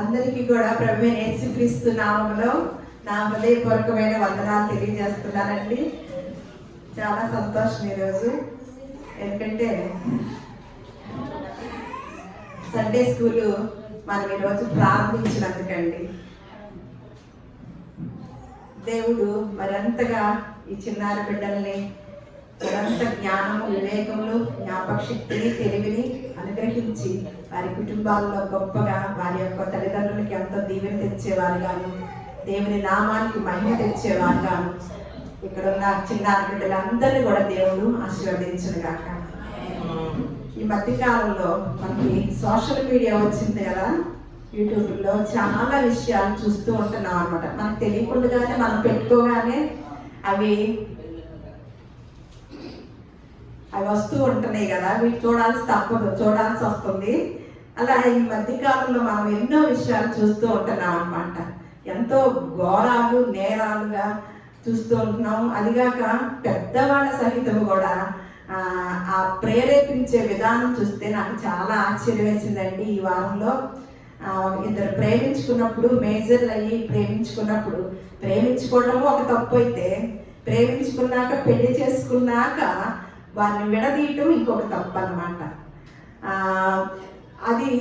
అందరికీ కూడా ప్రభువైన యేసుక్రీస్తు నామములో నా హృదయపూర్వకమైన వందనాలు తెలియజేస్తున్నానండి. చాలా సంతోషం ఈరోజు, ఎందుకంటే సండే స్కూలు మనం ఈరోజు ప్రారంభించినందుకండి. దేవుడు మరింతగా ఈ చిన్నారి బిడ్డల్ని మరింత జ్ఞానము, వివేకములు, జ్ఞాపక శక్తిని, తెలివిని అనుగ్రహించి వారి కుటుంబాల్లో గొప్పగా వారి యొక్క తల్లిదండ్రులకి ఎంతో దీవెన తెచ్చేవారుగాను, దేవుని నామానికి మహిమ తెచ్చేవారుగాను ఇక్కడ ఉన్న చిన్నారి బిడ్డలందరినీ కూడా దేవుడు ఆశీర్వదించును గాక. ఈ మధ్యకాలంలో మనకి సోషల్ మీడియా వచ్చింది కదా, యూట్యూబ్లో చాలా విషయాలు చూస్తూ ఉంటున్నాం అనమాట. మనకు తెలియకుండానే మనం పెట్టుకోగానే అవి వస్తూ ఉంటున్నాయి కదా, వీటి చూడాల్సి వస్తుంది. అలా ఈ మధ్యకాలంలో మనం ఎన్నో విషయాలు చూస్తూ ఉంటున్నాం అనమాట. ఎంతో ఘోరాలు, నేరాలుగా చూస్తూ ఉంటున్నాం. అదిగాక పెద్దవాళ్ళ సహితం కూడా ఆ ప్రేరేపించే విధానం చూస్తే నాకు చాలా ఆశ్చర్యం వేసిందండి. ఈ వారంలో ఇద్దరు ప్రేమించుకున్నప్పుడు, మేజర్లు అయ్యి ప్రేమించుకోవడము ఒక తప్పు అయితే, ప్రేమించుకున్నాక పెళ్లి చేసుకున్నాక వారిని విడదీయటం ఇంకొక తప్పు అన్నమాట. అది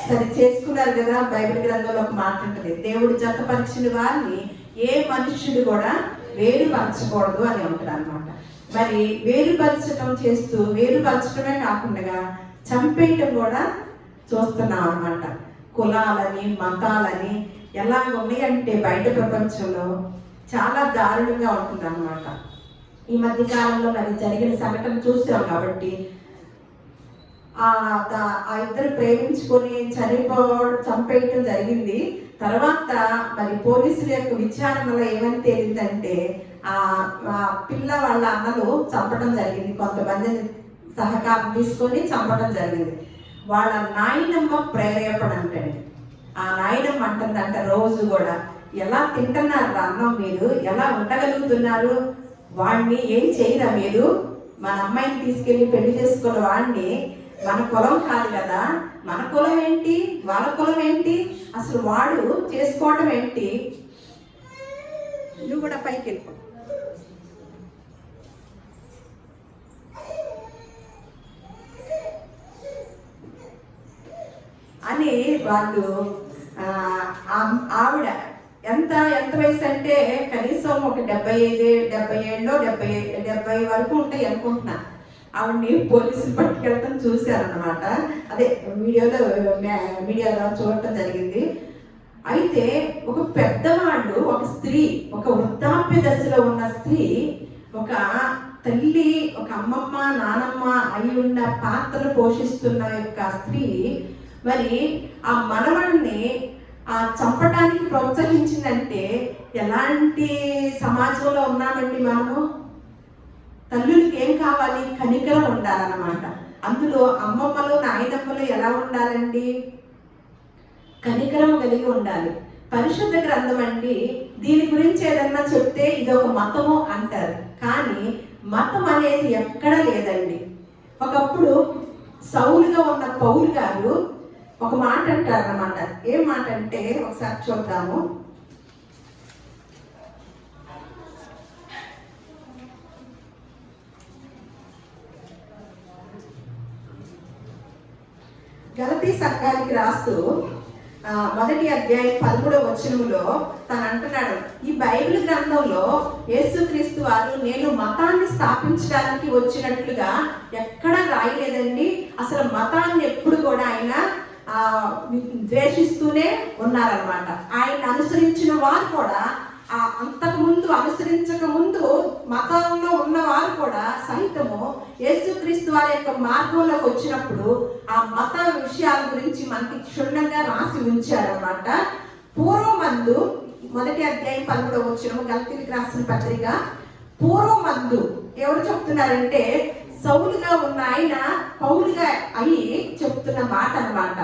సరి చేసుకున్నారు కదా. బైబిల్ గ్రంథంలో ఒక మాట ఉంటుంది, దేవుడు జతపరిచిన వారిని ఏ మనుష్యుడు కూడా వేరుపరచకూడదు అని ఉంటుంది అనమాట. మరి వేరుపరచడమే కాకుండా చంపేయటం కూడా చూస్తున్నాం అనమాట. కులాలని, మతాలని ఎలా ఉన్నాయంటే బయట ప్రపంచంలో చాలా దారుణంగా ఉంటుంది అన్నమాట. ఈ మధ్య కాలంలో మరి జరిగిన సంఘటన చూసాం కాబట్టి ఆ ఇద్దరు ప్రేమించుకొని చంపేయటం జరిగింది. తర్వాత మరి పోలీసుల యొక్క విచారణలో ఏమని తేలిందంటే ఆ పిల్ల వాళ్ళ అన్నలు చంపడం జరిగింది. కొంతమందిని సహకారం తీసుకొని చంపడం జరిగింది. వాళ్ళ నాయనమ్మ ప్రేరేపణ అంటండి. ఆ నాయనమ్మ అంటుందంట, రోజు కూడా ఎలా తింటున్నారు అన్నం, మీరు ఎలా ఉండగలుగుతున్నారు, వాడిని ఏం చేయరా మీరు, మన అమ్మాయిని తీసుకెళ్ళి పెళ్లి చేసుకున్న వాడిని, మన కులం కాదు కదా, మన కులం ఏంటి, వాళ్ళ కులం ఏంటి, అసలు వాడు చేసుకోవడం ఏంటి, నువ్వు కూడా పైకి వెళ్ళిపో అని వాళ్ళు ఆవిడ ఎంత వయసు అంటే కనీసం ఒక 70 వరకు ఉంటాయి అనుకుంటున్నా. ఆవిడ్ని పోలీసులు పట్టుకెళ్ళటం చూశారన్నమాట. అదే మీడియాలో చూడటం జరిగింది. అయితే ఒక పెద్దవాళ్ళు, ఒక స్త్రీ, ఒక వృద్ధాప్య దశలో ఉన్న స్త్రీ, ఒక తల్లి, ఒక అమ్మమ్మ, నానమ్మ అయి ఉన్న పాత్రలు పోషిస్తున్న యొక్క స్త్రీ మరి ఆ మనవడిని చంపడానికి ప్రోత్సహించిందంటే ఎలాంటి సమాజంలో ఉన్నామండి మనము. తల్లులకి ఏం కావాలి, కనికరం ఉండాలన్నమాట. అందులో అమ్మమ్మలు, నాయనమ్మలు ఎలా ఉండాలండి, కనికరం కలిగి ఉండాలి. పరిశుద్ధ గ్రంథం అండి దీని గురించి ఏదన్నా చెప్తే ఇది ఒక మతము అంటారు, కానీ మతం అనేది ఎక్కడ లేదండి. ఒకప్పుడు సౌలుగా ఉన్న పౌలు గారు ఒక మాట అంటారు అన్నమాట. ఏం మాట అంటే ఒకసారి చూద్దాము. గలతీ సంఘానికి రాస్తూ 1వ అధ్యాయం 13వ వచనములో తను అంటున్నాడు, ఈ బైబిల్ గ్రంథంలో యేసుక్రీస్తు వారు నేను మతాన్ని స్థాపించడానికి వచ్చినట్లుగా ఎక్కడా రాయలేదండి. అసలు మతాన్ని ఎప్పుడు కూడా ఆయన ద్వేషిస్తూనే ఉన్నారనమాట. ఆయన అనుసరించిన వారు కూడా అనుసరించక ముందు మతంలో ఉన్నవారు కూడా సహితము యేసుక్రీస్తు వారి యొక్క మార్గంలోకి వచ్చినప్పుడు ఆ మత విషయాల గురించి మనకి క్షుణ్ణంగా రాసి ఉంచారన్నమాట. పూర్వమందు 1వ అధ్యాయం 13వ వచనం గలతీయులకు రాసిన పత్రిక. పూర్వమందు ఎవరు చెప్తున్నారంటే సౌలుగా ఉన్న ఆయన పౌలుగా అయి చెప్తున్న మాట అన్నమాట.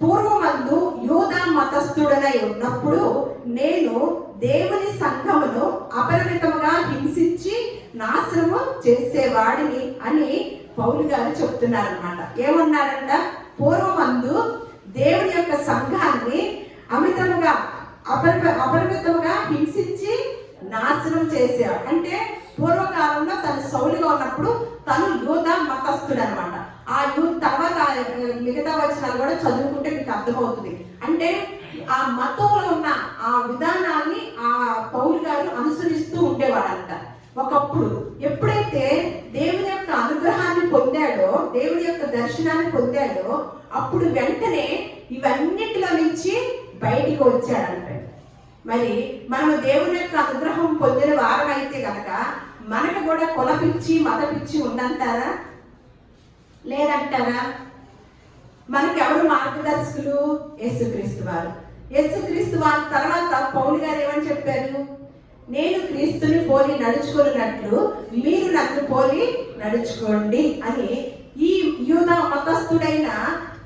పూర్వమందు యూదా మతస్థుడనై ఉన్నప్పుడు నేను దేవుని సంఘమును అపరిమితముగా హింసించి నాశనము చేసేవాడిని అని పౌలు గారు చెప్తున్నారన్నమాట. ఏమన్నారంట, పూర్వమందు దేవుని యొక్క సంఘాన్ని అమితముగా అపరిమితంగా హింసించి నాశనం చేశాడు. అంటే పూర్వకాలంలో తను సౌలుగా ఉన్నప్పుడు తను యూద మతస్థుడు అనమాట. ఆ తర్వాత మిగతా వచనాలు కూడా చదువుకుంటే మీకు అర్థమవుతుంది. అంటే ఆ మతంలో ఉన్న ఆ విధానాన్ని ఆ పౌలు గారు అనుసరిస్తూ ఉండేవాడంట ఒకప్పుడు. ఎప్పుడైతే దేవుని యొక్క అనుగ్రహాన్ని పొందాడో, దేవుని యొక్క దర్శనాన్ని పొందాడో, అప్పుడు వెంటనే ఇవన్నిటిలో నుంచి బయటికి వచ్చాడంట. మరి మనం దేవుని యొక్క అనుగ్రహం పొందిన వారం అయితే కనుక మనకు కూడా కులపిచ్చి మతపిచ్చి ఉందంటారా? లేదంటారా? మనకి ఎవరు మార్గదర్శకులు? యేసుక్రీస్తు వారు. యేసుక్రీస్తు వారి తర్వాత పౌలు గారు ఏమని చెప్పారు? నేను క్రీస్తుని పోలి నడుచుకున్నట్లు మీరు నన్ను పోలి నడుచుకోండి అని ఈ యూద మతస్థుడైన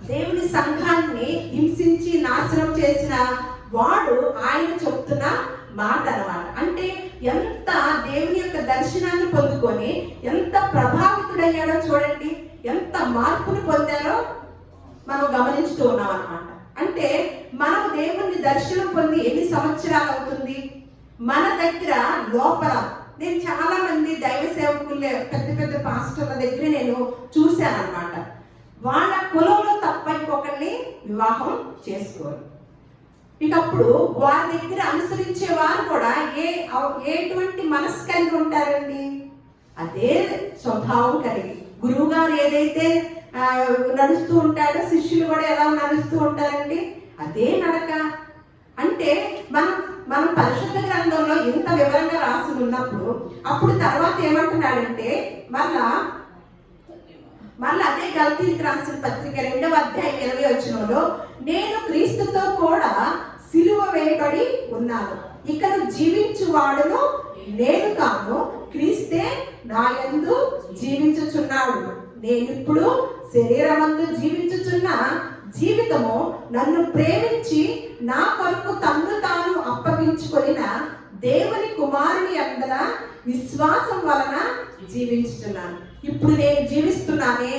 దేవుని సంఘాన్ని హింసించి నాశనం చేసిన వాడు ఆయన చెప్తున్న మాట అన్నమాట. అంటే ఎంత దేవుని యొక్క దర్శనాన్ని పొందుకొని ఎంత ప్రభావితుడయ్యాడో చూడండి, ఎంత మార్పును పొందారో మనం గమనిస్తూ ఉన్నాం అన్నమాట. అంటే మనం దేవుని దర్శనం పొంది ఎన్ని సంవత్సరాలు అవుతుంది? మన దగ్గర లోపల నేను చాలా మంది దైవ సేవకులే పెద్ద పెద్ద పాస్టర్ల దగ్గర నేను చూశాను అన్నమాట. వాళ్ళ కులంలో తప్ప ఇంకొకరిని వివాహం చేసుకోరు. ఇకప్పుడు వారి దగ్గర అనుసరించే వారు కూడా ఎటువంటి మనసు కలిగి ఉంటారండి? అదే స్వభావం కలిగి. గురువు గారు ఏదైతే నడుస్తూ ఉంటాడో శిష్యులు కూడా ఎలా నడుస్తూ ఉంటారండి? అదే నడక. అంటే మనం పరిశుద్ధ గ్రంథంలో ఇంత వివరంగా రాసి ఉన్నప్పుడు అప్పుడు తర్వాత ఏమంటున్నాడంటే మళ్ళా అదే గలతీయులకు రాసిన పత్రిక 2వ అధ్యాయం 20వ వచనంలో, నేను క్రీస్తుతో కూడా సిలువ వేయబడి ఉన్నాను, ఇకను జీవించువాడును నేను కాను, క్రీస్తే నా యందు జీవించుచున్నాడు. నేనిప్పుడు శరీరమందు జీవించుచున్న జీవితము నన్ను ప్రేమించి నా కొరకు తన్ను తాను అప్పగించుకొనిన దేవుని కుమారుని అందల విశ్వాసం వలన జీవించుతున్నాను. ఇప్పుడు నేను జీవిస్తున్నానే,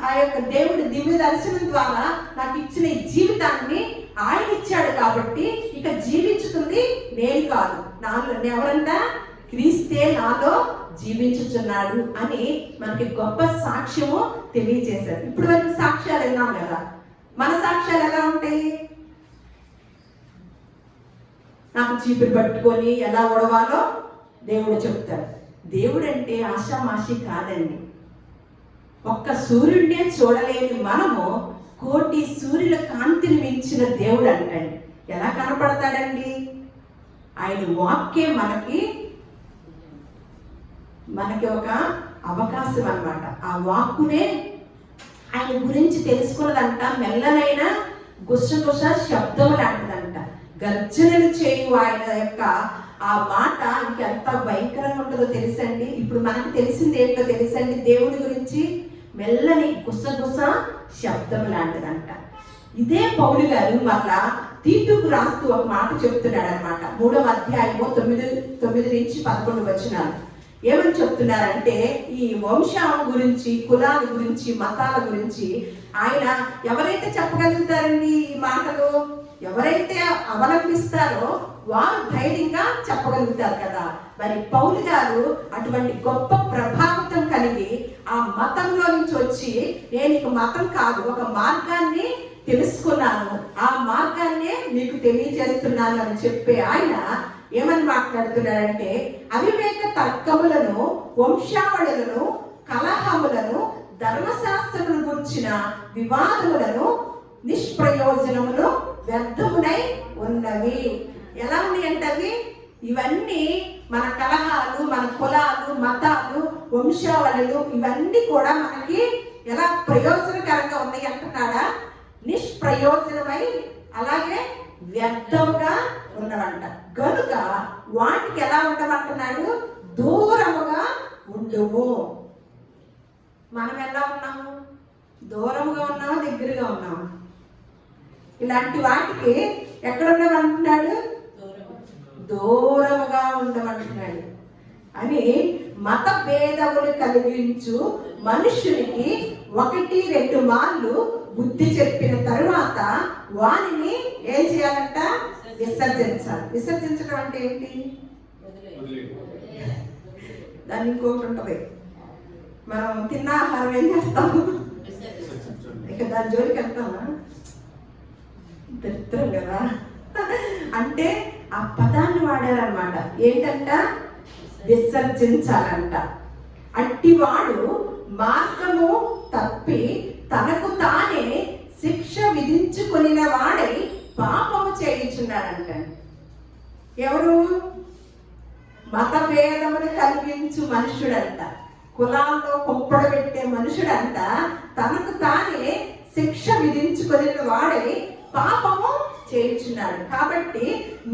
ఆ యొక్క దేవుడి దివ్య దర్శనం ద్వారా నాకు ఇచ్చిన ఈ జీవితాన్ని ఆయన ఇచ్చాడు కాబట్టి ఇక జీవించుతుంది నేను కాదు, నాలో ఎవరంట? క్రీస్తే నాలో జీవించుచున్నాడు అని మనకి గొప్ప సాక్ష్యము తెలియజేశారు. ఇప్పుడు వరకు సాక్ష్యాలు విన్నాం కదా, మన సాక్ష్యాలు ఎలా ఉంటాయి? నాకు చీపురు పట్టుకొని ఎలా ఓడవాలో దేవుడు చెప్తాడు. దేవుడు అంటే ఆషామాషి కాదండి. ఒక్క సూర్యుడినే చూడలేని మనము కోటి సూర్యుల కాంతిని మించిన దేవుడు అంటండి. ఎలా కనపడతాడండి? ఆయన వాక్యే మనకి ఒక అవకాశం అన్నమాట. ఆ వాక్కునే ఆయన గురించి తెలుసుకున్నదంట మెల్లనైన గుసగుస శబ్దం లాంటిదంట. గర్జనలు చేయు ఆయన యొక్క ఆ మాట ఇంకెంత భయంకరంగా ఉంటుందో తెలుసండి. ఇప్పుడు మనకు తెలిసింది ఏంటో తెలుసండి? దేవుడి గురించి మెల్లని గుసగుస శబ్దం లాంటిదంట. ఇదే పౌలు గారు మళ్ళా తీతుకు రాస్తూ ఒక మాట చెప్తున్నాడు అనమాట. 3వ అధ్యాయము 9 నుంచి 11 వచనాలు ఏమని చెప్తున్నారంటే, ఈ వంశం గురించి, కులాల గురించి, మతాల గురించి ఆయన ఎవరైతే చెప్పగలుగుతారండి ఈ మాటలు? ఎవరైతే అవలంబిస్తారో వారు ధైర్యంగా చెప్పగలుగుతారు కదా. మరి పౌలు గారు అటువంటి గొప్ప ప్రభావితం కలిగి ఆ మతంలో నుంచి వచ్చి, నేను ఇక మతం కాదు, ఒక మార్గాన్ని తెలుసుకున్నాను, ఆ మార్గాన్నే మీకు తెలియజేస్తున్నాను అని చెప్పే ఆయన ఏమని మాట్లాడుతున్నారంటే, అవివేక తర్కములను, వంశావళులను, కలహములను, ధర్మశాస్త్రమును గురించిన వివాదములను, నిష్ప్రయోజనములు వ్యర్థమునై ఉన్నవి. ఎలా ఉన్నాయి అంటే అవి? ఇవన్నీ మన కలహాలు, మన కులాలు, మతాలు, వంశావళులు ఇవన్నీ కూడా మనకి ఎలా ప్రయోజనకరంగా ఉన్నాయి అంటున్నాడా? నిష్ప్రయోజనమై అలాగే వ్యర్థముగా ఉన్నవంట. కనుక వాటికి ఎలా ఉండమంటున్నాడు? దూరముగా ఉండుము. మనం ఎలా ఉన్నాము? దూరముగా ఉన్నామా, దగ్గరగా ఉన్నామా? ఇలాంటి వాటికి ఎక్కడ ఉండమంటున్నాడు? దూరముగా ఉండమంటున్నాడు. అని మత భేదములు కలిగించు మనుష్యునికి 1-2 మార్లు బుద్ధి చెప్పిన తరువాత వానిని ఏం చేయాలంట? విసర్జించాలి. విసర్జించడం అంటే ఏంటి? దాన్ని ఇంకొకటి ఉంటుంది, మనం తిన్న ఆహారం ఏం చేస్తాము, ఇక దాని జోలికి వెళ్తామా? దరిద్రం కదా. అంటే ఆ పదాన్ని వాడారనమాట. ఏంటంట? విసర్జించాలంట. అట్టివాడు మార్గము తప్పి తనకు తానే శిక్ష విధించుకొనిన వాడై పాపము చేయుచున్నాడంట. ఎవరు? మతభేదమును కలిగించు మనుషుడంట, కులాల్లో కుప్పడబెట్టే మనుషుడంట తనకు తానే శిక్ష విధించుకొనిన వాడై పాపము చేయుచున్నాడు. కాబట్టి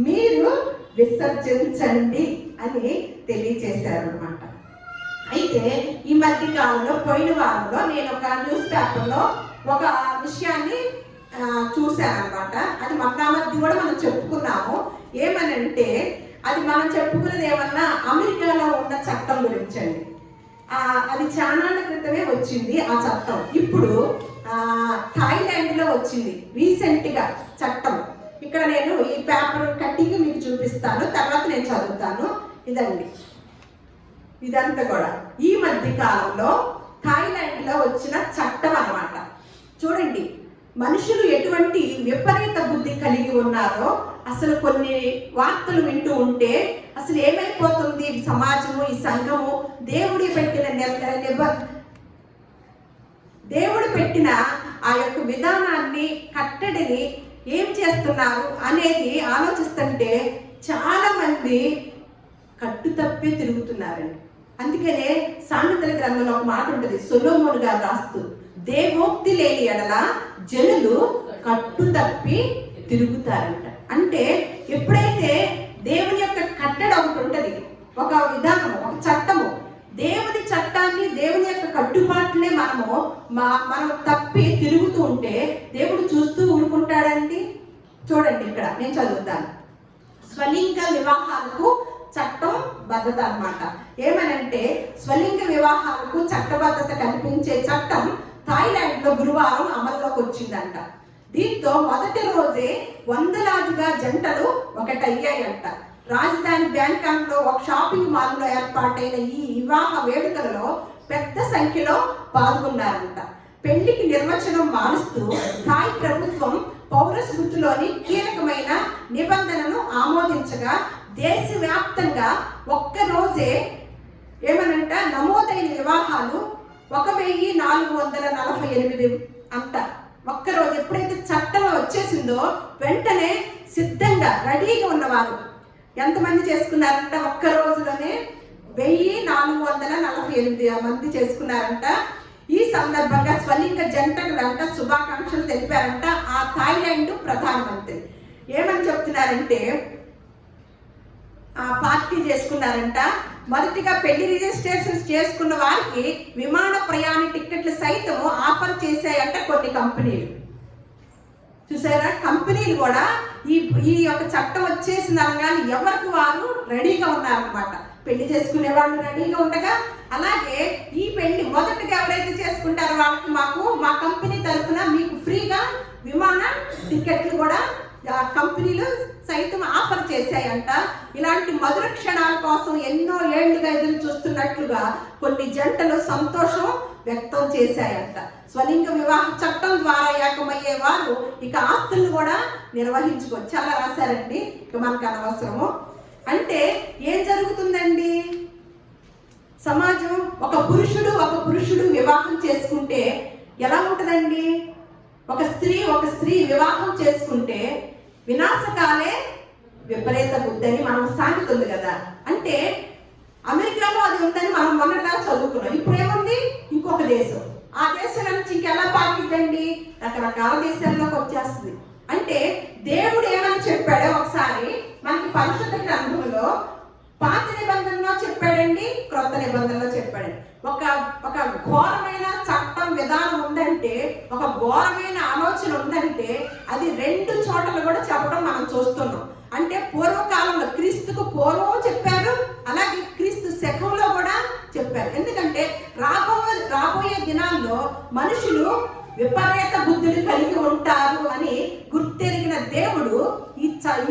మీరు విసర్జించండి అని తెలియచేశారు అన్నమాట. అయితే ఈ మధ్య కాలంలో, పోయిన వారంలో నేను ఒక న్యూస్ పేపర్లో ఒక విషయాన్ని చూశాను అనమాట. అది మన మధ్య కూడా మనం చెప్పుకున్నాము. ఏమనంటే అది మనం చెప్పుకున్నది ఏమన్నా అమెరికాలో ఉన్న చట్టం గురించి అండి. అది చాలా క్రితమే వచ్చింది ఆ చట్టం. ఇప్పుడు థాయిలాండ్ లో వచ్చింది రీసెంట్ గా చట్టం. ఇక్కడ నేను ఈ పేపర్ కట్టింగ్ మీకు చూపిస్తాను, తర్వాత నేను చదువుతాను. ఇదండి, ఇదంతా కూడా ఈ మధ్య కాలంలో థాయిలాండ్ లో వచ్చిన చట్టం అన్నమాట. చూడండి, మనుషులు ఎటువంటి విపరీత బుద్ధి కలిగి ఉన్నారో అసలు కొన్ని వార్తలు వింటూ ఉంటే అసలు ఏమైపోతుంది సమాజము, ఈ సంఘము, దేవుడు పెట్టిన ఆ యొక్క విధానాన్ని, కట్టడిని ఏం చేస్తున్నారు అనేది ఆలోచిస్తుంటే చాలా మంది కట్టుతప్పే తిరుగుతున్నారండి. అందుకనే సామెతల గ్రంథంలో ఒక మాట ఉంటుంది, సొలొమోను గారు రాస్తూ, దేవోక్తి లేని ఎడల జనులు కట్టుతప్పి తిరుగుతారంట. అంటే ఎప్పుడైతే దేవుని యొక్క కట్టడి ఒకటి ఉంటుంది, ఒక విధానం, ఒక చట్టము, దేవుని చట్టాన్ని, దేవుని యొక్క కట్టుబాట్లనే మనం తప్పి తిరుగుతూ ఉంటే దేవుడు చూస్తూ ఊరుకుంటాడండి? చూడండి, ఇక్కడ నేను చదువుతాను. స్వలింగ వివాహాలకు చట్టం బద్ధత అన్నమాట. ఏమనంటే స్వలింగ వివాహాలకు చట్టబద్ధత కల్పించే చట్టం థాయిలాండ్ లో గురువారం అమల్లోకి వచ్చిందంట. దీంతో మొదటి రోజే వందలాదిగా జంటలు ఒకటయ్యాయంట. రాజధాని బ్యాంకాక్ లో ఒక షాపింగ్ మాల్ లో ఏర్పాటైన ఈ వివాహ వేడుకలలో పెద్ద సంఖ్యలో పాల్గొన్నారంట. పెళ్లికి నిర్వచనం మారుస్తూ థాయ్ ప్రభుత్వం పౌర స్మృతిలోని కీలకమైన నిబంధనను ఆమోదించగా దేశవ్యాప్తంగా ఒక్క రోజే ఏమనంట నమోదైన వివాహాలు 1448 అంట. ఒక్కరోజు ఎప్పుడైతే చట్టం వచ్చేసిందో వెంటనే సిద్ధంగా రెడీగా ఉన్నవారు ఎంతమంది చేసుకున్నారంట? ఒక్క రోజులోనే 1448 మంది చేసుకున్నారంట. ఈ సందర్భంగా స్వలింగ జంటలంట శుభాకాంక్షలు తెలిపారంట ఆ థాయిలాండ్ ప్రధానమంత్రి. ఏమని చెప్తున్నారంటే పార్టీ చేసుకున్నారంట. మొదటిగా పెళ్లి రిజిస్ట్రేషన్ చేసుకున్న వారికి విమాన ప్రయాణ టికెట్లు సైతం ఆఫర్ చేశాయంట కొన్ని కంపెనీలు. చూసారా, కంపెనీలు కూడా ఈ యొక్క చట్టం వచ్చేసిన అనగానే ఎవరికి వారు రెడీగా ఉన్నారనమాట. పెళ్లి చేసుకునే వాళ్ళు రెడీగా ఉండగా, అలాగే ఈ పెళ్లి మొదటగా ఎవరైతే చేసుకుంటారో వాళ్ళకి మా కంపెనీ తరఫున మీకు ఫ్రీగా విమాన టికెట్లు కూడా కంపెనీలు సైతం ఆఫర్ చేశాయంట. ఇలాంటి మధుర క్షణాల కోసం ఎన్నో ఏళ్లుగా ఎదురు చూస్తున్నట్లుగా కొన్ని జంటలు సంతోషం వ్యక్తం చేశాయంట. స్వలింగ వివాహ చట్టం ద్వారా ఏకమయ్యే వారు ఇక ఆస్తులను కూడా నిర్వహించుకోవచ్చు. చాలా రాశారండి, ఇక మనకు అనవసరము. అంటే ఏం జరుగుతుందండి? సమాజం ఒక పురుషుడు వివాహం చేసుకుంటే ఎలా ఉంటుందండి? ఒక స్త్రీ వివాహం చేసుకుంటే వినాశకాలే విపరీత బుద్ధి అని మనం సాగుతుంది కదా. అంటే అమెరికాలో అది ఉందని మనం మొన్నటిదా చదువుకున్నాం. ఇప్పుడు ఏముంది? ఇంకొక దేశం. ఆ దేశం నుంచి ఇంకెలా పాకిద్దండి? రకరకాల దేశాల్లోకి వచ్చేస్తుంది. అంటే దేవుడు ఏమని చెప్పాడో ఒకసారి మనకి పరిశుద్ధ గ్రంథంలో పాత నిబంధనలో చెప్పాడండి, క్రొత్త నిబంధనలో చెప్పాడండి. ఒక ఘోరమైన చట్టం విధానం ఉందంటే, ఒక ఘోరమైన ఆలోచన ఉందంటే అది 2 చోట్ల కూడా చెప్పడం మనం చూస్తున్నాం. అంటే పూర్వకాలంలో క్రీస్తుకు పూర్వం చెప్పారు, అలాగే క్రీస్తు శకంలో కూడా చెప్పారు. ఎందుకంటే రాబోయే దినాల్లో మనుషులు విపరీత బుద్ధులు కలిగి ఉంటారు అని గుర్తెరిగిన దేవుడు ఈ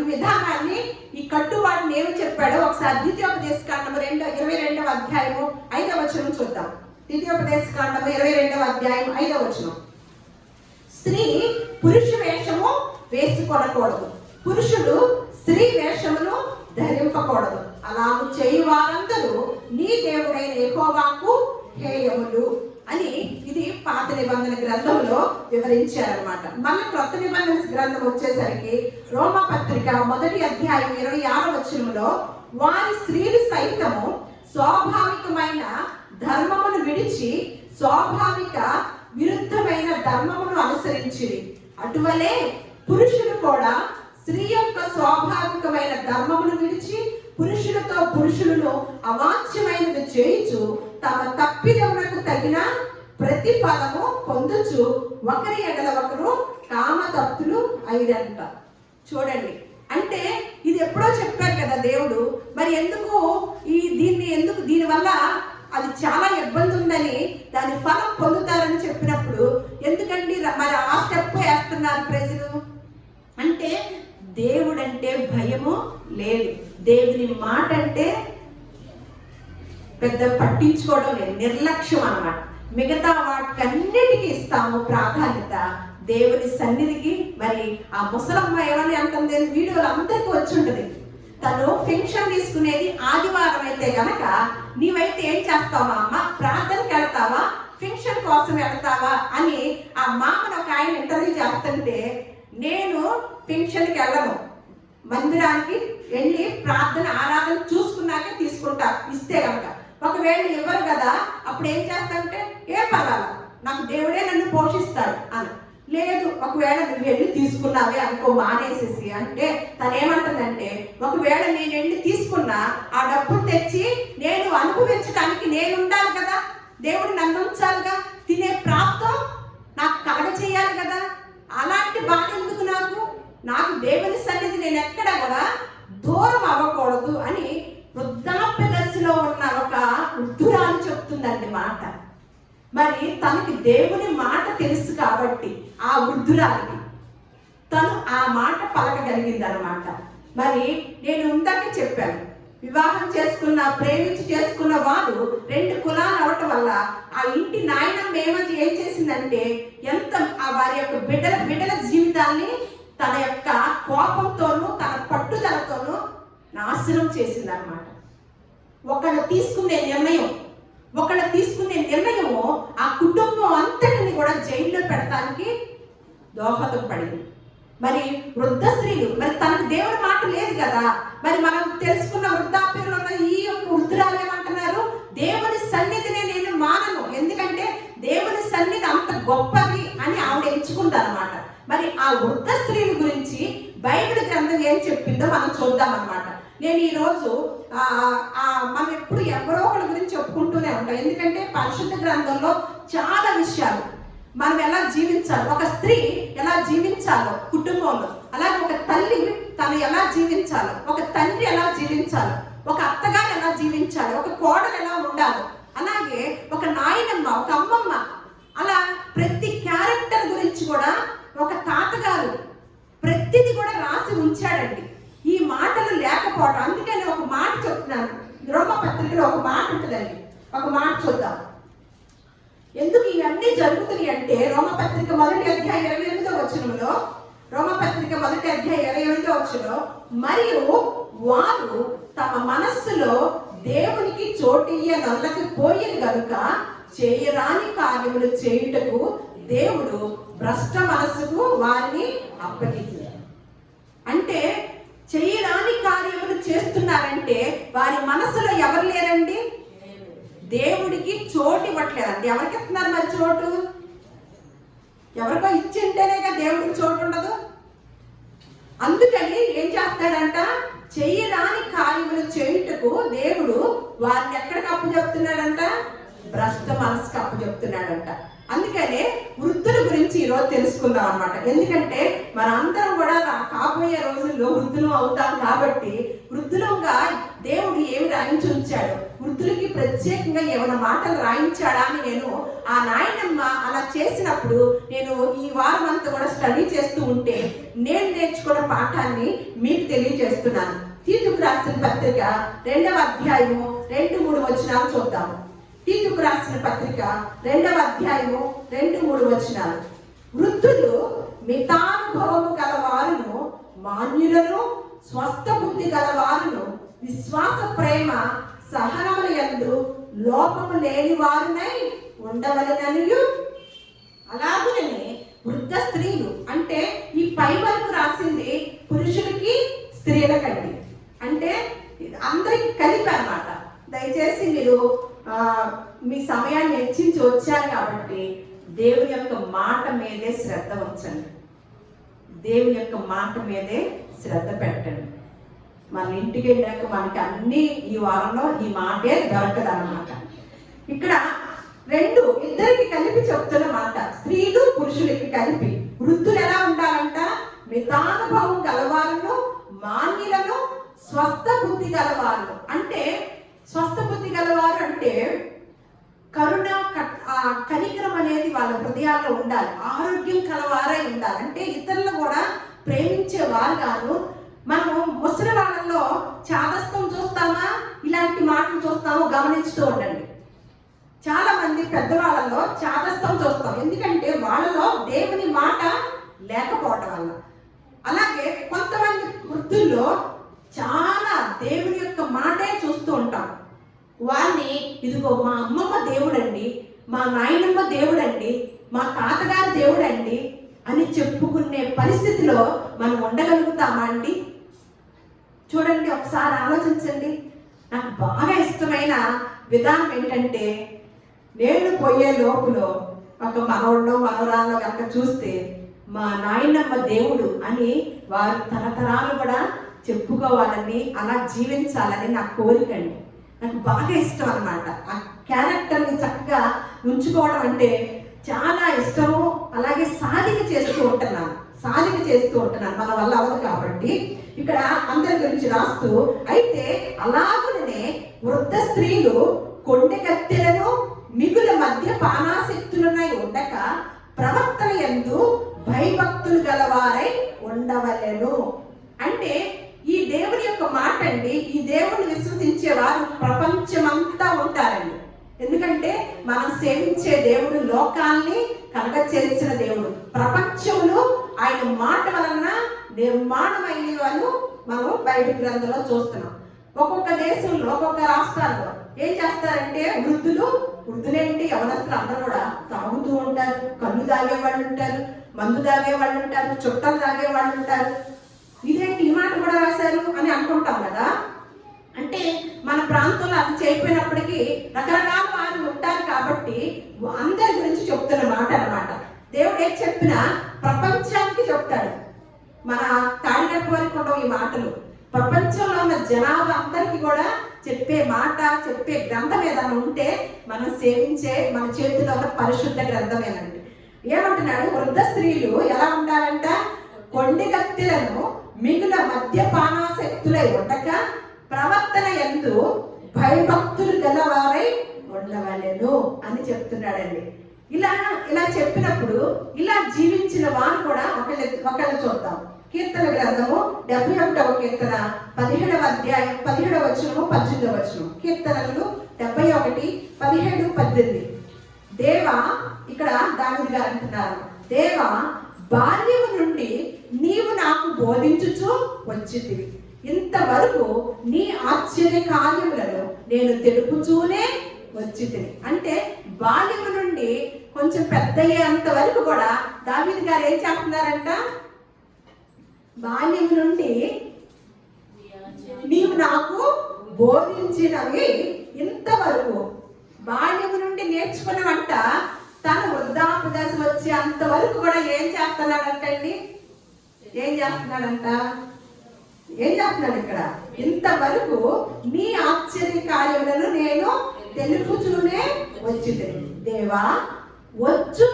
విధానాన్ని, ఈ కట్టుబాటుని ఏమి చెప్పాడో ఒకసారి ద్వితీయోపదేశకాండము 22వ అధ్యాయము 5వ వచనం చూద్దాం. ద్వితీయోపదేశకాండము 22వ అధ్యాయం 5వ వచనం. స్త్రీ పురుష వేషము వేసుకొనకూడదు, పురుషుడు స్త్రీ వేషమును ధరింపకూడదు. అలాగూ చేయు వారందరూ నీ దేవుడైన యెహోవాకు హేయములు అని ఇది పాత నిబంధన గ్రంథంలో వివరించారనమాట. మళ్ళీ క్రొత్త నిబంధన గ్రంథం వచ్చేసరికి రోమపత్రిక 1వ అధ్యాయం 26వ వచనంలో వారి స్త్రీలు సైతము స్వాభావికమైన ధర్మమును విడిచి స్వాభావిక విరుద్ధమైన ధర్మమును అనుసరించిరి. అటువలే పురుషులు కూడా స్త్రీ యొక్క స్వాభావికమైన ధర్మమును విడిచి పురుషులతో పురుషులను అవాచ్యమైనది చేయుచు తమ తప్పిదములకు తగిన ప్రతిఫలము పొందుచు ఒకరి ఎడల ఒకరు కామతప్తులు అయిరంట. చూడండి, అంటే ఇది ఎప్పుడో చెప్పారు కదా దేవుడు. మరి ఎందుకు దీనివల్ల అది చాలా ఇబ్బంది ఉందని, దాని ఫలం పొందుతారని చెప్పినప్పుడు ఎందుకండి మరి ఆ స్టెప్ వేస్తున్నారు ప్రజలు అంటే, దేవుడంటే భయము లేదు, దేవుని మాట అంటే పెద్ద పట్టించుకోవడం లేదు, నిర్లక్ష్యం అన్నమాట. మిగతా వాటికన్నిటికీ ఇస్తాము ప్రాధాన్యత, దేవుని సన్నిధికి. మరి ఆ ముసలమ్మ ఏమని అంటుంది, వీడియోలు అందరికీ వచ్చి ఉంటుంది. తను ఫంక్షన్ తీసుకునేది ఆదివారం అయితే గనక, నీవైతే ఏం చేస్తావా అమ్మ, ప్రార్థనకి వెళ్తావా, ఫంక్షన్ కోసం వెళ్తావా అని ఆ మామను ఒక ఆయన ఇంటర్వ్యూ చేస్తుంటే, నేను ఫంక్షన్కి వెళ్ళను, మందిరానికి వెళ్ళి ప్రార్థన ఆరాధన చూసుకున్నాకే తీసుకుంటా, ఇస్తే కనుక. ఒకవేళ ఇవ్వరు కదా, అప్పుడు ఏం చేస్తానంటే, ఏ పర్వాలా, నాకు దేవుడే నన్ను పోషిస్తాడు అని. లేదు, ఒకవేళ నువ్వు వెళ్ళి తీసుకున్నావే అనుకో మానేసేసి అంటే, తను ఏమంటుందంటే, ఒకవేళ నేను వెళ్ళి తీసుకున్నా ఆ డబ్బులు తెచ్చి నేను అనుభవించడానికి నేను ఉండాలి కదా, దేవుడు నన్ను ఉంచాలిగా, తినే ప్రాప్తం నాకు కలగ చేయాలి కదా, అలాంటి బాధ ఎందుకు నాకు దేవుని సన్నిధి నేను ఎక్కడ కూడా దూరం అవ్వకూడదు అని వృద్ధాప్య దశలో ఉన్న ఒక వృద్ధురాలు చెప్తుందండి మాట. మరి తనకి దేవుని మాట తెలుసు కాబట్టి ఆ వృద్ధురాలికి తను ఆ మాట పలకగలిగింది అనమాట. మరి నేను ఇందాక చెప్పాను, వివాహం ప్రేమించి చేసుకున్న వారు 2 కులాలు అవటం వల్ల ఆ ఇంటి నాయనమ్మ ఏం చేసిందంటే, ఎంత వారి యొక్క బిడ్డల జీవితాన్ని తన యొక్క కోపంతోనూ తన పట్టుదలతోనూ నాశనం చేసింది అనమాట. ఒకళ్ళు తీసుకునే నిర్ణయము ఆ కుటుంబం అంతటిని కూడా జైల్లో పెడతానికి దోహదం పడింది. మరి వృద్ధ స్త్రీలు, మరి తనకు దేవుని మాట లేదు కదా, మరి మనం తెలుసుకున్న వృద్ధాప్యంలో ఉన్న ఈ యొక్క వృద్ధురాలు ఏమంటున్నారు, దేవుని సన్నిధిని నేను మానను, ఎందుకంటే దేవుని సన్నిధి అంత గొప్పది అని ఆవిడ ఎంచుకుందన్నమాట. మరి ఆ వృద్ధ స్త్రీల గురించి బైబిల్ గ్రంథం ఏం చెప్పిందో మనం చూద్దాం అన్నమాట. నేను ఈరోజు మనం ఎప్పుడు ఎవరో ఒకరి గురించి చెప్పుకుంటూనే ఉంటాం, ఎందుకంటే పరిశుద్ధ గ్రంథంలో చాలా విషయాలు మనం ఎలా జీవించాలో, ఒక స్త్రీ ఎలా జీవించాలో కుటుంబంలో, అలాగే ఒక తల్లి తను ఎలా జీవించాలో, ఒక తండ్రి ఎలా జీవించాలో, ఒక అత్తగారు ఎలా జీవించాలో, ఒక కోడలు ఎలా ఉండాలో, అలాగే ఒక నాయనమ్మ, ఒక అమ్మమ్మ, అలా ప్రతి క్యారెక్టర్ గురించి కూడా ఒక తాతగారు ప్రతిది కూడా రాసి ఉంచాడండి. ఈ మాటలు లేకపోవడం, అందుకని ఒక మాట చెప్తున్నాను. రోమపత్రికలో ఒక మాట ఉంటుందండి, ఒక మాట చూద్దాం. ఎందుకు ఇవన్నీ జరుగుతున్నాయి అంటే, రోమపత్రిక 1వ అధ్యాయం 28వ వచనంలో, రోమపత్రిక 1వ అధ్యాయం 28వ వచనంలో, మరియు వారు తమ మనస్సులో దేవునికి చోటియ్యనొల్లకి పోయిన గనుక చేయరాని కార్యములు చేయుటకు దేవుడు భ్రష్ట మనస్సుకు వారిని అప్పగించారు. అంటే చేయరాని కార్యములు చేస్తున్నారంటే వారి మనసులో ఎవరు లేరండి, దేవుడికి చోటు ఇవ్వట్లేదండి. ఎవరికి ఇస్తున్నారు మరి చోటు? ఎవరికో ఇచ్చింటేనేగా దేవుడికి చోటు ఉండదు. అందుకని ఏం చేస్తాడంట, చెయ్యరాని కార్యములు చేయుటకు దేవుడు వారిని ఎక్కడికి అప్పు చెప్తున్నాడంట, భ్రష్ట మనసుకు అప్పు చెప్తున్నాడంట. అందుకనే వృద్ధుల గురించి ఈరోజు తెలుసుకుందాం అనమాట. ఎందుకంటే మనందరం కూడా కాబోయే రోజుల్లో వృద్ధులు అవుతాం కాబట్టి వృద్ధులుగా దేవుడు ఏమి రాయించి ఉంచాడు, వృద్ధులకి ప్రత్యేకంగా ఏమైనా మాటలు రాయించాడా అని నేను ఆ నాయనమ్మ అలా చేసినప్పుడు నేను ఈ వారం అంతా కూడా స్టడీ చేస్తూ ఉంటే నేను నేర్చుకున్న పాఠాన్ని మీకు తెలియజేస్తున్నాను. తీతుకు రాసిన పత్రిక 2వ అధ్యాయము 2-3 వచనాలు చూద్దాము. తీతుకు రాసిన పత్రిక 2వ అధ్యాయము 2-3 వచనాలు. వృద్ధులు మితానుభవము గలవారును, మాన్యులను, స్వస్థ బుద్ధి గలవారును, విశ్వాస ప్రేమ సహనముల యందు లోపము లేని వారునై ఉండవలెననియు, అలాగే వృద్ధ స్త్రీలు అంటే ఈ పై వరకు రాసింది పురుషులకి స్త్రీలకండి, అంటే అందరికి కలిపి అన్నమాట. దయచేసి మీరు మీ సమయాన్ని హెచ్చించి వచ్చారు కాబట్టి దేవుని యొక్క మాట మీదే శ్రద్ధ ఉంచండి, దేవుని యొక్క మాట మీదే శ్రద్ధ పెట్టండి. మన ఇంటికి వెళ్ళాక మనకి అన్ని ఈ వారంలో ఈ మాటే దొరకదు అన్నమాట. ఇక్కడ ఇద్దరికి కలిపి చెప్తున్న మాట, స్త్రీలు పురుషులకి కలిపి. వృద్ధులు ఎలా ఉండాలంట? మితానుభవం గలవారును, మాన్యులను, స్వస్థ బుద్ధి గలవారు. అంటే స్వస్థ బుద్ధి గలవారు అంటే కరుణ, కనికరం అనేది వాళ్ళ హృదయాల్లో ఉండాలి. ఆరోగ్యం కలవారై ఉండాలి. అంటే ఇతరులు కూడా ప్రేమించే వారు కాదు. మనము ముసలి వాళ్ళల్లో చాదస్తం చూస్తామా, ఇలాంటి మాటలు చూస్తామో గమనిస్తూ ఉండండి. చాలా మంది పెద్దవాళ్ళలో చాదస్తం చూస్తాం, ఎందుకంటే వాళ్ళలో దేవుని మాట లేకపోవటం వల్ల. అలాగే కొంతమంది వృద్ధుల్లో చాలా దేవుని యొక్క మాటే చూస్తూ ఉంటాం. వారిని ఇదిగో మా అమ్మమ్మ దేవుడండి, మా నాయనమ్మ దేవుడండి, మా తాతగారి దేవుడండి అని చెప్పుకునే పరిస్థితిలో మనం ఉండగలుగుతామా అండి? చూడండి, ఒకసారి ఆలోచించండి. నాకు బాగా ఇష్టమైన విధానం ఏంటంటే, నేను పోయే లోపులో ఒక మనవడో మనవరాల్లో కనుక చూస్తే మా నాయనమ్మ దేవుడు అని వారు తరతరాలు కూడా చెప్పుకోవాలని, అలా జీవించాలని నా కోరిక అండి. నాకు బాగా ఇష్టం అన్నమాట. ఆ క్యారెక్టర్ని చక్కగా ఉంచుకోవడం అంటే చాలా ఇష్టము. అలాగే సాధిక చేస్తూ ఉంటున్నాను మన వల్ల అవ్వదు కాబట్టి ఇక్కడ అందరి గురించి రాస్తూ, అయితే అలాగనే వృద్ధ స్త్రీలు కొండె కత్తెలను మిగుల మధ్య పానాశక్తులున్నై ఉండక ప్రవర్తన యందు భయభక్తులు గలవారై ఉండవలెను. అంటే ఈ దేవుని యొక్క మాట అండి, ఈ దేవుని విశ్వసించే వారు ప్రపంచమంతా ఉంటారండి. ఎందుకంటే మనం సేవించే దేవుడు లోకాల్ని కలగచేసిన దేవుడు. ప్రపంచంలో ఆయన మాట వలన నిర్మాణమైన వాళ్ళు మనం బైబిల్ గ్రంథంలో చూస్తున్నాం. ఒక్కొక్క దేశంలో ఒక్కొక్క రాష్ట్రాల్లో ఏం చేస్తారంటే వృద్ధులేంటి యవనస్తులు అందరూ కూడా తాగుతూ ఉంటారు, కళ్ళు తాగే వాళ్ళు ఉంటారు, మందు తాగే వాళ్ళు ఉంటారు, చుట్టలు తాగే వాళ్ళు ఉంటారు. ఇదేంటి ఈ మాట కూడా రాశారు అని అనుకుంటాం కదా. అంటే మన ప్రాంతంలో అది చేయకపోయినప్పటికీ రకరకాల వారు ఉంటారు కాబట్టి అందరి గురించి చెప్తున్న మాట అన్నమాట. దేవుడు ఏం చెప్పినా ప్రపంచానికి చెప్తాడు. మన తాడిగట్టు వరకు ఉండవు ఈ మాటలు. ప్రపంచంలో ఉన్న జనాభా అందరికీ కూడా చెప్పే మాట, చెప్పే గ్రంథం ఏదైనా ఉంటే మనం సేవించే మన చేతిలో ఉన్న పరిశుద్ధ గ్రంథమేనండి. ఏమంటున్నాడు? వృద్ధ స్త్రీలు ఎలా ఉండాలంట? కొండి కత్తెలను మిగుల మద్యపానాసక్తులై ఉండక ప్రవర్తన యందు భయభక్తులు గలవారై ఉండవలెను అని చెప్తున్నాడండి. ఇలా చెప్పినప్పుడు ఇలా జీవించిన వారు కూడా ఒకళ్ళు చూద్దాం. కీర్తన గ్రంథము 71వ కీర్తన 17వ అధ్యాయం 17వ వచనము 18వ వచనం. కీర్తనలు 71, 17, 18. దేవా, ఇక్కడ దావీదు గారు అంటున్నారు, దేవా బాల్యము నుండి నీవు నాకు బోధించుచు వచ్చితివి, ఇంతవరకు నీ ఆశ్చర్య కార్యములను నేను తెలుపుచూనే వచ్చితిని. అంటే బాల్యము నుండి కొంచెం పెద్దయ్యేంత వరకు కూడా దావీదు గారు ఏం చేస్తున్నారంట? బాల్యము నుండి నీవు నాకు బోధించినవి ఇంతవరకు, బాల్యము నుండి నేర్చుకున్నవంట తన వృద్ధాప్య దశ వచ్చే అంతవరకు కూడా ఏం చేస్తున్నాడంటండి? ఏం చేస్తున్నాడు ఇక్కడ? ఇంతవరకు నీ ఆశ్చర్య కార్యములను నేను తెలుపుచూనే వచ్చింది. దేవా, వచ్చు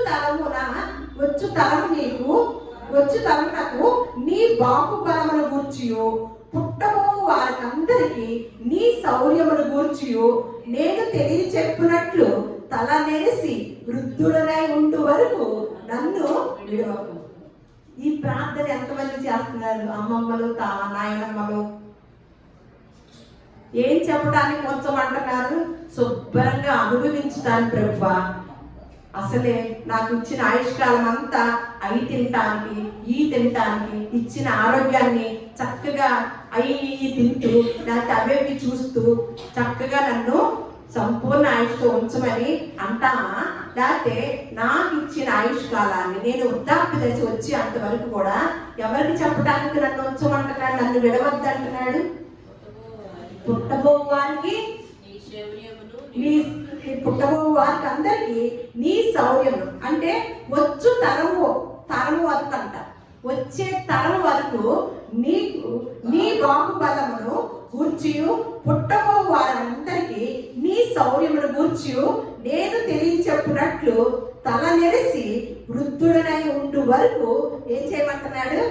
తరమునకు నీ బాహుబలమును గూర్చియు పుట్టబో వారికందరికి నీ శౌర్యమును గూర్చియు నేను తెలియచెప్పునట్లు తల నెరిసి వృద్ధుడనై ఉండు వరకు నన్ను విడవకు. ఈ ప్రార్థన ఎంతమంది చేస్తున్నారు? అమ్మమ్మలు, నాయనమ్మలు. ఏం చెప్పడానికి కొంచెం అంటున్నారు? శుభ్రంగా అనుభవించుతాను ప్రభువా, అసలే నాకు ఇచ్చిన ఆయుష్కాలం అంతా అవి తినటానికి ఈ తినటానికి, ఇచ్చిన ఆరోగ్యాన్ని చక్కగా అవి తింటూ లేకపోతే అవేవి చూస్తూ చక్కగా నన్ను సంపూర్ణ ఆయుష్తో ఉంచమని అంటామా? లేకపోతే నాకు ఇచ్చిన ఆయుష్కాలాన్ని నేను వృద్ధాప్య దశ వచ్చి అంతవరకు కూడా ఎవరికి చెప్పడానికి నన్ను ఉంచమంటున్నాడు, నన్ను విడవద్దంటున్నాడు? పుట్టబో వారికి వారికి అందరికీ నీ శౌర్యము అంటే వచ్చు తరము వరకు అంట, వచ్చే తరం వరకు నీకు నీ బాహుబలమును గూర్చియు పుట్టబో వారందరికీ నీ శౌర్యమును గూర్చియు నేను తెలియచెప్పునట్లు తల నెరిసి వృద్ధుడనై ఉండు వరకు ఏం చేయమంటున్నాడు?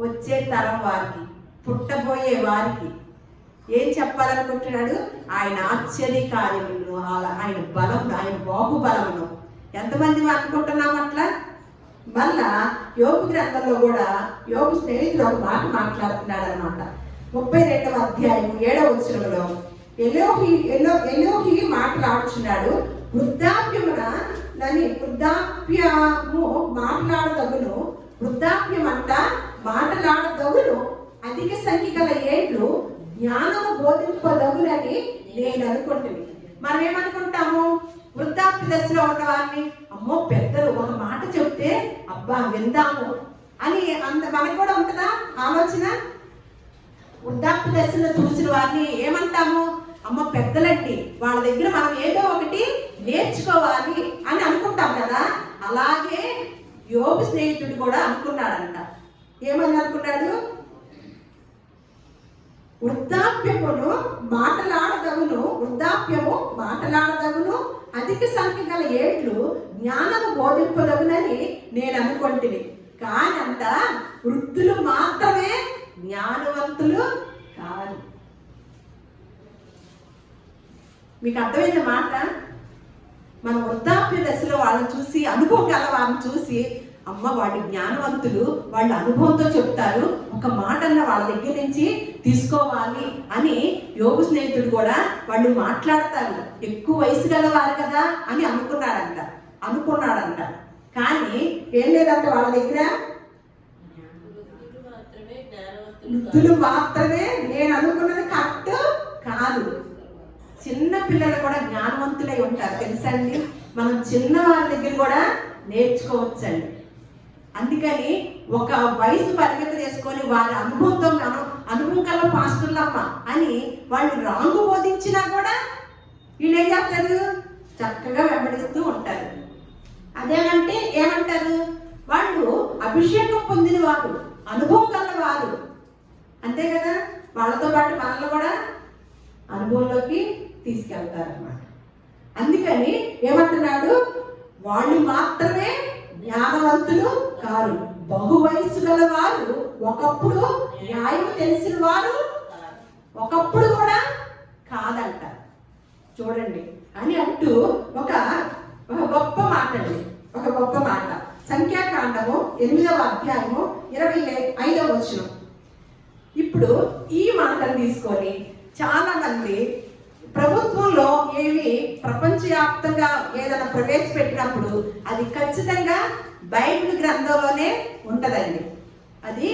వచ్చే తరం వారికి, పుట్టబోయే వారికి ఏం చెప్పాలనుకుంటున్నాడు? ఆయన ఆశ్చర్య కార్యములను, ఆయన బలమును, ఆయన బాహుబలమును. ఎంతమంది అనుకుంటున్నాం అట్లా? మళ్ళా యోబు గ్రంథంలో కూడా యోబు స్నేహితుడు ఒక మాట మాట్లాడుతున్నాడు అనమాట. 32వ అధ్యాయం 7వ వచనంలో ఎలోహి మాట్లాడుచున్నాడు. వృద్ధాప్యము మాట్లాడదగును, వృద్ధాప్యమంట మాట్లాడదగును, అధిక సంఖ్య గల ఏళ్ళు జ్ఞానము బోధింపదగునని నేను అనుకుంటుంది. మనం ఏమనుకుంటాము? వృద్ధాప్య దశలో ఉన్న వారిని, అమ్మో పెద్దలు ఒక మాట చెప్తే అబ్బా విందాము అని మనకు కూడా ఉంటుందా ఆలోచన? వృద్ధాప్య దశలో చూసిన వారిని ఏమంటాము? అమ్మ పెద్దలండి, వాళ్ళ దగ్గర మనం ఏదో ఒకటి నేర్చుకోవాలి అని అనుకుంటాం కదా. అలాగే యోబు స్నేహితుడు కూడా అనుకున్నాడంట. ఏమని అనుకున్నాడు? వృద్ధాప్యము మాటలాడదగును, అధిక సంఖ్య గల ఏళ్ళు జ్ఞానము బోధింపదగునని నేను అనుకుంటుని. కానీ అంట వృద్ధులు మాత్రమే జ్ఞానవంతులు కాదు. మీకు అర్థమైన మాట? మన వృద్ధాప్య దశలో వాళ్ళని చూసి, అనుభవం గల వాళ్ళని చూసి, అమ్మ వాళ్ళు జ్ఞానవంతులు, వాళ్ళు అనుభవంతో చెప్తారు, ఒక మాట అన్న వాళ్ళ దగ్గర నుంచి తీసుకోవాలి అని యోబు స్నేహితుడు కూడా వాళ్ళు మాట్లాడతారు. ఎక్కువ వయసు గలవారు కదా అని అనుకున్నాడంట. కానీ ఏం లేదంట వాళ్ళ దగ్గర. వృద్ధులు మాత్రమే, నేను అనుకున్నది కరెక్ట్ కాదు. చిన్న పిల్లలు కూడా జ్ఞానవంతులై ఉంటారు తెలుసండి. మనం చిన్న వాళ్ళ దగ్గర కూడా నేర్చుకోవచ్చండి. అందుకని ఒక వయసు పరిమితి చేసుకొని వారి అనుభవంతో అనుభవం కల్లా పాస్టర్లమ్మ అని వాళ్ళు రాంగు బోధించినా కూడా వీళ్ళు ఏం చేస్తారు? చక్కగా వెంబడిస్తూ ఉంటారు. అదేమంటే ఏమంటారు? వాళ్ళు అభిషేకం పొందిన వారు, అనుభవం కల వారు, అంతే కదా. వాళ్ళతో పాటు మనల్ని కూడా అనుభవంలోకి తీసుకెళ్తారు అన్నమాట. అందుకని ఏమంటున్నాడు? వాళ్ళు మాత్రమే జ్ఞానవంతులు కారు, బహు వయస్సు గల వారు, ఒకప్పుడు న్యాయం తెలిసిన వారు, ఒకప్పుడు కూడా కాదంట. చూడండి అని అంటూ ఒక గొప్ప మాట అండి, ఒక గొప్ప మాట. సంఖ్యాకాండము 8వ అధ్యాయము 25వ వచనం. ఇప్పుడు ఈ మాటను తీసుకొని చాలా మంది ప్రభుత్వంలో ఏవి ప్రపంచవ్యాప్తంగా ఏదైనా ప్రవేశపెట్టినప్పుడు అది ఖచ్చితంగా బైబిల్ గ్రంథంలోనే ఉంటదండి. అది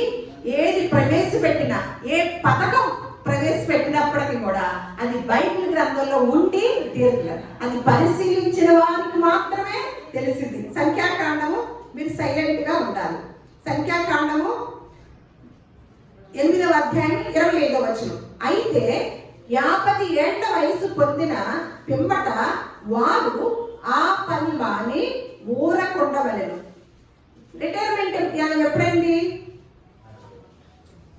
ఏది ప్రవేశపెట్టినా, ఏ పథకం ప్రవేశపెట్టినప్పటికీ కూడా అది బైబిల్ గ్రంథంలో ఉండి తీరుతుంది. అది పరిశీలించిన వారికి మాత్రమే తెలిసింది. సంఖ్యాకాండము, మీరు సైలెంట్ గా ఉండాలి. సంఖ్యాకాండము 8వ అధ్యాయం 25వ వచనం. అయితే 50 ఏళ్ల వయసు పొందిన పిమ్మట వారు ఆ పని మాని ఊరకుండవలెను. రిటైర్మెంట్ ఎప్పుడండి?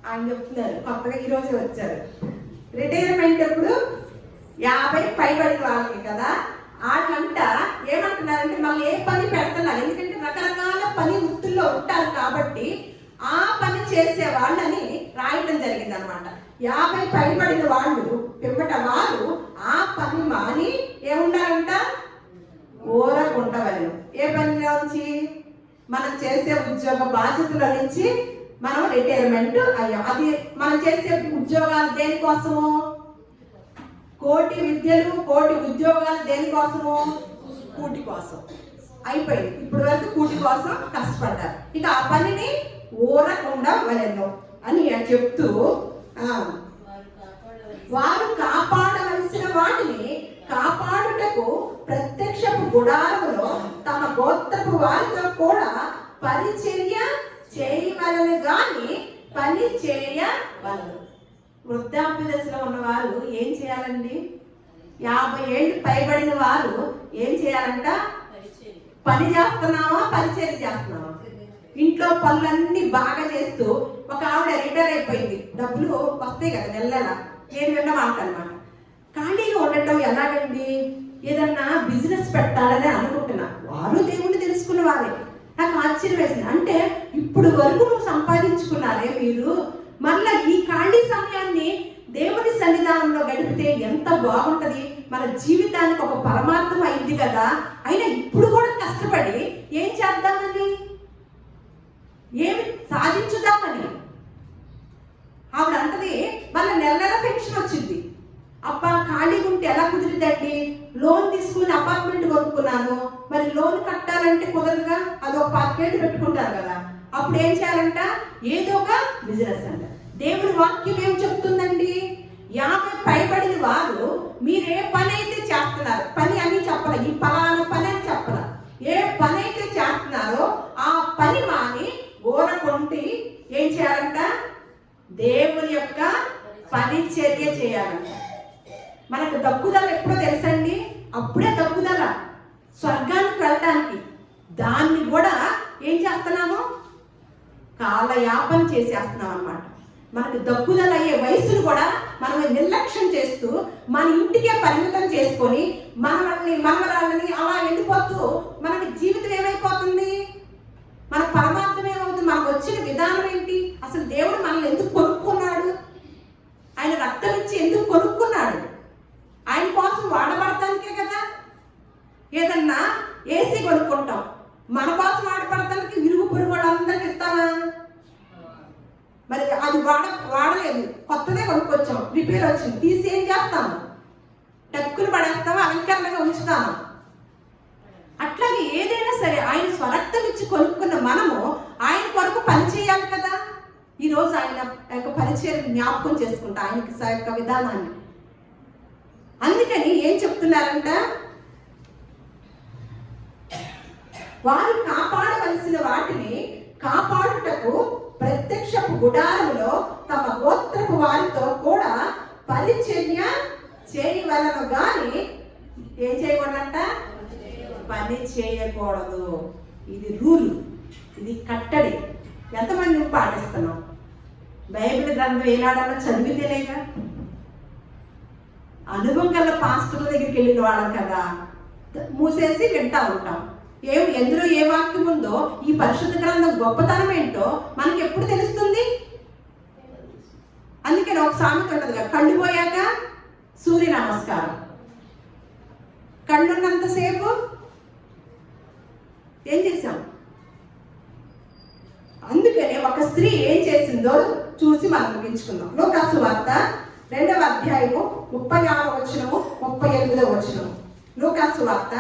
ఆయన చెప్తున్నారు, కొత్తగా ఈరోజే వచ్చారు. రిటైర్మెంట్ ఎప్పుడు? 50 పైబడిన వాళ్ళకి కదా. వాళ్ళంట ఏమంటున్నారంటే మళ్ళీ ఏ పని పెడతలా, ఎందుకంటే రకరకాల పని వృత్తుల్లో ఉంటారు కాబట్టి ఆ పని చేసే వాళ్ళని రాయటం జరిగింది అనమాట. 50 పైబడిన వాళ్ళు పిమ్మట వారు ఆ పని మాని ఏముండాలంట, ఊరకుండవలను. ఏ పనిలో నుంచి? మనం చేసే ఉద్యోగ బాధ్యతల నుంచి మనం రిటైర్మెంట్ అయ్యాం. అది మనం చేసే ఉద్యోగాలు దేనికోసము? కోటి విద్యలు, కోటి ఉద్యోగాలు దేనికోసము? కూటి కోసం. అయిపోయింది. ఇప్పుడు వరకు కూటి కోసం కష్టపడ్డారు. ఇక ఆ పనిని ఊరకుండా వలెను అని చెప్తూ వారు కాపాడవలసిన వాటిని కాపాడుటకు ప్రత్యక్షపు గుడారములో తమ గోత్రపు వారితో కూడా పరిచర్య చేయవలను గాని పని చేయవలను. వృద్ధాప్య దశలో ఉన్నవారు ఏం చేయాలండి? 50 ఏళ్ళు పైబడిన వారు ఏం చేయాలంట? పని చేస్తున్నావా, పరిచర్య చేస్తున్నావా? ఇంట్లో పనులన్నీ బాగా చేస్తూ ఒక ఆవిడ రిటైర్ అయిపోయింది, డబ్బులు వస్తాయి కదా నెల నెల, నేను విన్న మాట అన్నమాట. ఖాళీగా ఉండటం ఎలాగండి? ఏదన్నా బిజినెస్ పెట్టాలని అనుకుంటున్నా. వారు దేవుణ్ణి తెలుసుకున్న వారే. నాకు ఆశ్చర్యం వేసింది. అంటే ఇప్పుడు వరకు నువ్వు సంపాదించుకున్నారే మీరు, మళ్ళీ ఈ ఖాళీ సమయాన్ని దేవుని సన్నిధానంలో గడిపితే ఎంత బాగుంటది. మన జీవితానికి ఒక పరమార్థం అయింది కదా. అయినా ఇప్పుడు కూడా కష్టపడి ఏం చేద్దామని, ఏమి సాధించుదామని ఆవిడ అంటది. వాళ్ళ నెల నెల పెన్షన్ వచ్చింది. అబ్బా ఖాళీగా ఉంటే ఎలా కుదిరిద్దండి? లోన్ తీసుకుని అపార్ట్మెంట్ కొనుక్కున్నాను, మరి లోన్ కట్టాలంటే కుదరదుగా, అదొక 25 ఏళ్ళు పెట్టుకుంటారు కదా. అప్పుడు ఏం చేయాలంట? ఏదో ఒక బిజినెస్ అంట. దేవుని వాక్యం ఏం చెప్తుందండి? 50 పైబడిన వారు మీరు ఏ పని అయితే చేస్తున్నారు, పని అని చెప్పాల, ఈ పలానా పని అని చెప్పాల, ఏ పని అయితే చేస్తున్నారో ఆ పని మాని ఊరకొంటి ఏం చేయాలంట? దేవుని యొక్క పరిచర్య చేయాలంట. మనకు దక్కుదల ఎప్పుడో తెలుసండి? అప్పుడే దక్కుదల స్వర్గానికి వెళ్ళటానికి. దాన్ని కూడా ఏం చేస్తున్నాము? కాలయాపన చేసేస్తున్నాం అన్నమాట. మనకు దక్కుదల అయ్యే వయసును కూడా మనం నిర్లక్ష్యం చేస్తూ మన ఇంటికే పరిమితం చేసుకొని మనవరాళ్ళని అలా వెళ్ళిపోతూ మనకి జీవితం ఏమైపోతుంది? మన పరమార్థం ఏమవుతుంది? మనకు వచ్చిన విధానం ఏంటి? అసలు దేవుడు మనల్ని ఎందుకు కొనుక్కున్నాడు? ఆయన రక్తం ఇచ్చి ఎందుకు కొనుక్కున్నాడు? ఆయన కోసం వాడబడటానికే కదా. ఏదన్నా ఏసీ కొనుక్కుంటాం, మన కోసం వాడబడటానికి ఇరుగు పొరుగు వాళ్ళందరికీ ఇస్తామా? మరి అది వాడలేదు, కొత్తదే కొనుక్కొచ్చాం, రిపేర్ వచ్చింది, తీసి ఏం చేస్తాము? టక్కులు పడేస్తామా, అలంకరణగా ఉంచుతాము. అట్లాగే ఏదైనా సరే ఆయన స్వరక్తం ఇచ్చి కొనుక్కున్న మనము ఆయన కొరకు పని చేయాలి కదా. ఈరోజు ఆయన యొక్క పరిచయం జ్ఞాపకం చేసుకుంటా, ఆయనకి యొక్క విధానాన్ని. అందుకని ఏం చెప్తున్నారంట? వారు కాపాడవలసిన వాటిని కాపాడుటకు ప్రత్యక్షపు గుడారములో తమ గోత్రపు వారితో కూడా పరిచర్య చేయవలను గాని ఏం చేయకూడదంట? పని చేయకూడదు. ఇది రూలు, ఇది కట్టడి. ఎంతమంది పాటిస్తున్నాం? బైబిల్ గ్రంథం ఏనాడన్నా చదివితేనేగా. అనుభవం గల పాస్టర్ల దగ్గరికి వెళ్ళిన వాళ్ళం కదా, మూసేసి వింటా ఉంటాం. ఎందులో ఏ వాక్యం ఉందో, ఈ పరిశుద్ధ గ్రంథం గొప్పతనం ఏంటో మనకి ఎప్పుడు తెలుస్తుంది? అందుకని ఒక సామెత ఉంటుందిగా, కళ్ళు పోయాక సూర్య నమస్కారం. కళ్ళున్నంతసేపు ఏం చేశాం? అందుకని ఒక స్త్రీ ఏం చేసిందో చూసి మనం ముగించుకుందాం. లూకాసు వార్త 2వ అధ్యాయము 36వ వచనము 38వ వచనము. లూకాసు వార్త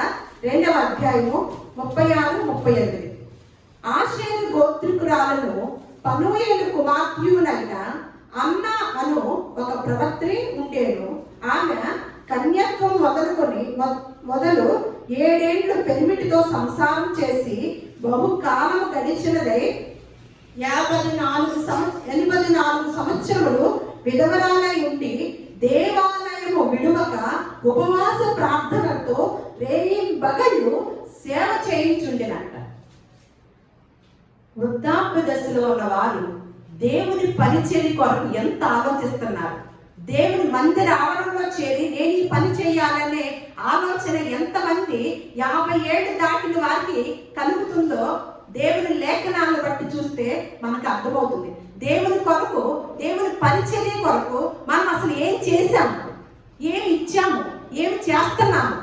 2వ అధ్యాయము 36, 38. ఆషేరు గోత్రికురాలను పనూయేలు కుమార్తెయునైన అన్న అను ఒక ప్రవక్త్రి ఉండేను. ఆమె కన్యత్వం మొదలు 7 ఏళ్ళు పెనిమిటితో సంసారం చేసి బహుకాలము గడిచినదై 84 సంవత్సరములు విధవరాలై ఉండి దేవాలయము విడువక ఉపవాస ప్రార్థనతో రేయింబగళ్ళు సేవ చేయించుండినంట. వృద్ధాప్య దశలో ఉన్న వారు దేవుని పరిచర్య కొరకు ఎంత ఆలోచిస్తున్నారు. దేవుని మందిర ఆవరణలో చేరి నేను ఈ పని చేయాలనే ఆలోచన ఎంతమంది 50 ఏళ్ళు దాటిన వారికి కలుగుతుందో దేవుని లేఖనాలను బట్టి చూస్తే మనకు అర్థమవుతుంది. దేవుని కొరకు, దేవుని పరిచర్య కొరకు మనం అసలు ఏం చేశాము, ఏమి ఇచ్చాము, ఏమి చేస్తున్నాము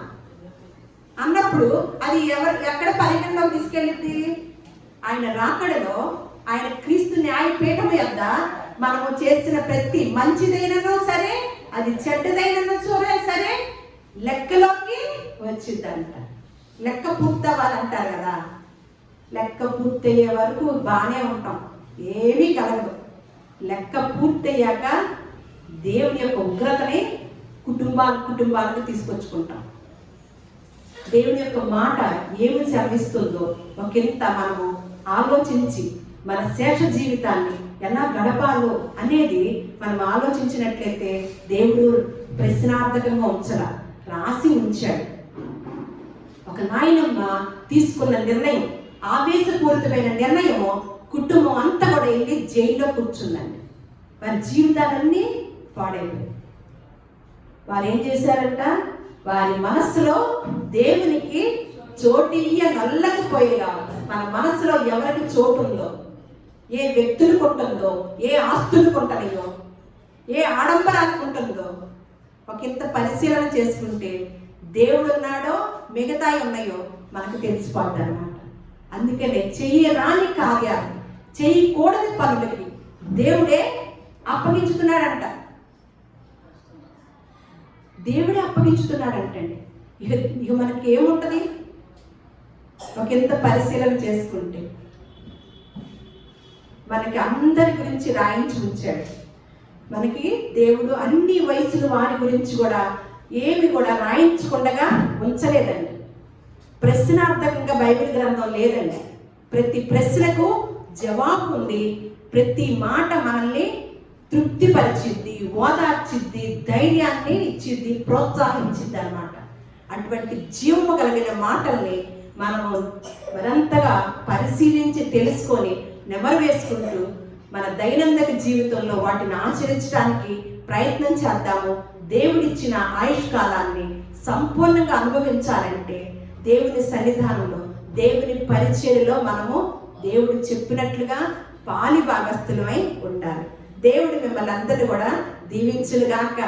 అన్నప్పుడు అది ఎక్కడ పరిగణలోకి తీసుకెళ్ళింది? ఆయన రాకడలో, ఆయన క్రీస్తు న్యాయపీఠం యొద్ద మనము చేసిన ప్రతి మంచిదైనను సరే, అది చెడ్డదైనను సరే లెక్కలోకి వచ్చిందంట. లెక్క పూర్తవ్వాలంటారు కదా, లెక్క పూర్తయ్యే వరకు బాగానే ఉంటాం, ఏమీ కలగదు. లెక్క పూర్తయ్యాక దేవుని యొక్క ఉగ్రతని కుటుంబాలకు తీసుకొచ్చుకుంటాం. దేవుని యొక్క మాట ఏమి శ్రమిస్తుందో ఒకంత మనము ఆలోచించి మన శేష జీవితాన్ని ఎలా గడపాలో అనేది మనం ఆలోచించినట్లయితే దేవుడు ప్రశ్నార్థకంగా రాసి ఉంచాడు. ఒక నాయనమ్మ తీసుకున్న నిర్ణయం, ఆవేశపూరితమైన నిర్ణయం, కుటుంబం అంతా కూడా వెళ్ళి జైల్లో కూర్చుందండి. వారి జీవితాలన్నీ పాడైపోయాయి. వారు ఏం చేశారంట? వారి మనస్సులో దేవునికి చోటియ్య నల్లకపోయేలా, మన మనసులో ఎవరికి చోటు ఉందో, ఏ వ్యక్తులకు ఉంటుందో, ఏ ఆస్తులకు ఉంటున్నాయో, ఏ ఆడంబరాలకు ఉంటుందో ఒకంత పరిశీలన చేసుకుంటే దేవుడు ఉన్నాడో మిగతాయి ఉన్నాయో మనకు తెలిసిపోద్ది అన్నమాట. అందుకనే చెయ్యరాని కార్యాలు, చేయకూడని పనులకి దేవుడే అప్పగించుతున్నాడంట. దేవుడే అప్పగించుతున్నాడంటండి. ఇక మనకి ఏముంటది? ఒకంత పరిశీలన చేసుకుంటే మనకి అందరి గురించి రాయించి ఉంచాడు. మనకి దేవుడు అన్ని వయసుల వారి గురించి కూడా ఏమి కూడా రాయించకుండా ఉంచలేదండి. ప్రశ్నార్థకంగా బైబిల్ గ్రంథం లేదండి. ప్రతి ప్రశ్నకు జవాబు ఉంది. ప్రతి మాట మనల్ని తృప్తిపరిచిద్ది, ఓదార్చిద్ది, ధైర్యాన్ని ఇచ్చిద్ది, ప్రోత్సహించిద్ది అన్నమాట. అటువంటి జీవము కలిగిన మాటల్ని మనము మరింతగా పరిశీలించి తెలుసుకొని నెమరు వేసుకుంటూ మన దైనందిన జీవితంలో వాటిని ఆచరించడానికి ప్రయత్నం చేద్దాము. దేవుడిచ్చిన ఆయుష్కాలాన్ని సంపూర్ణంగా అనుభవించాలంటే దేవుని సన్నిధానంలో, దేవుని పరిచర్యలో మనము దేవుడు చెప్పినట్లుగా పాలి భాగస్థులమై ఉండాలి. దేవుడు మిమ్మల్ని అందరినీ కూడా దీవించునుగాక.